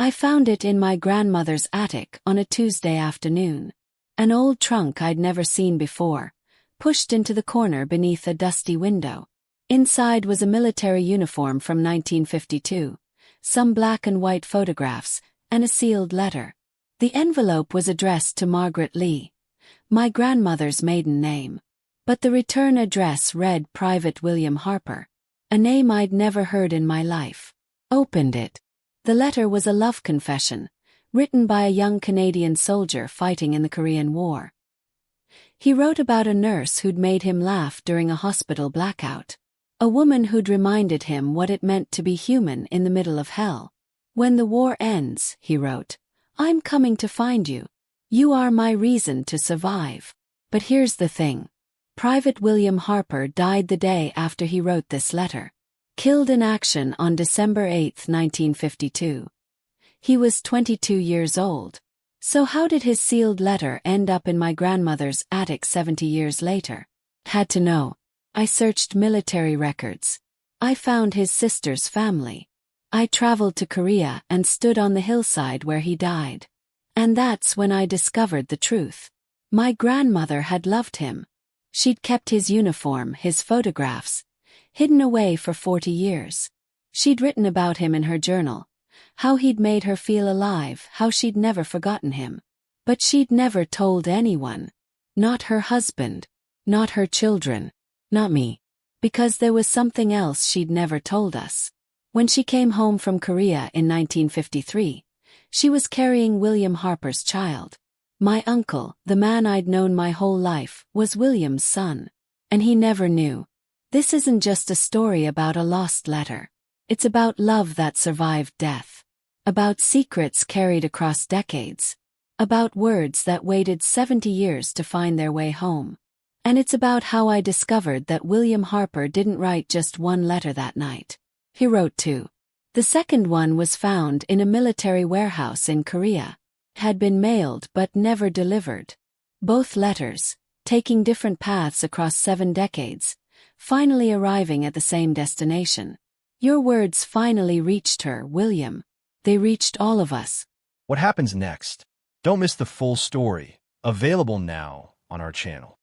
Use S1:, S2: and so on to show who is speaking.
S1: I found it in my grandmother's attic on a Tuesday afternoon. An old trunk I'd never seen before, pushed into the corner beneath a dusty window. Inside was a military uniform from 1952, some black and white photographs, and a sealed letter. The envelope was addressed to Margaret Lee, my grandmother's maiden name. But the return address read Private William Harper, a name I'd never heard in my life. Opened it. The letter was a love confession, written by a young Canadian soldier fighting in the Korean War. He wrote about a nurse who'd made him laugh during a hospital blackout. A woman who'd reminded him what it meant to be human in the middle of hell. "When the war ends," he wrote, "I'm coming to find you. You are my reason to survive." But here's the thing. Private William Harper died the day after he wrote this letter. Killed in action on December 8, 1952. He was 22 years old. So how did his sealed letter end up in my grandmother's attic 70 years later? Had to know. I searched military records. I found his sister's family. I traveled to Korea and stood on the hillside where he died. And that's when I discovered the truth. My grandmother had loved him. She'd kept his uniform, his photographs, hidden away for 40 years. She'd written about him in her journal, how he'd made her feel alive, how she'd never forgotten him. But she'd never told anyone. Not her husband. Not her children. Not me. Because there was something else she'd never told us. When she came home from Korea in 1953, she was carrying William Harper's child. My uncle, the man I'd known my whole life, was William's son. And he never knew. This isn't just a story about a lost letter. It's about love that survived death. About secrets carried across decades. About words that waited 70 years to find their way home. And it's about how I discovered that William Harper didn't write just one letter that night. He wrote two. The second one was found in a military warehouse in Korea. Had been mailed but never delivered. Both letters, taking different paths across 7 decades, finally arriving at the same destination. Your words finally reached her, William. They reached all of us.
S2: What happens next? Don't miss the full story, available now on our channel.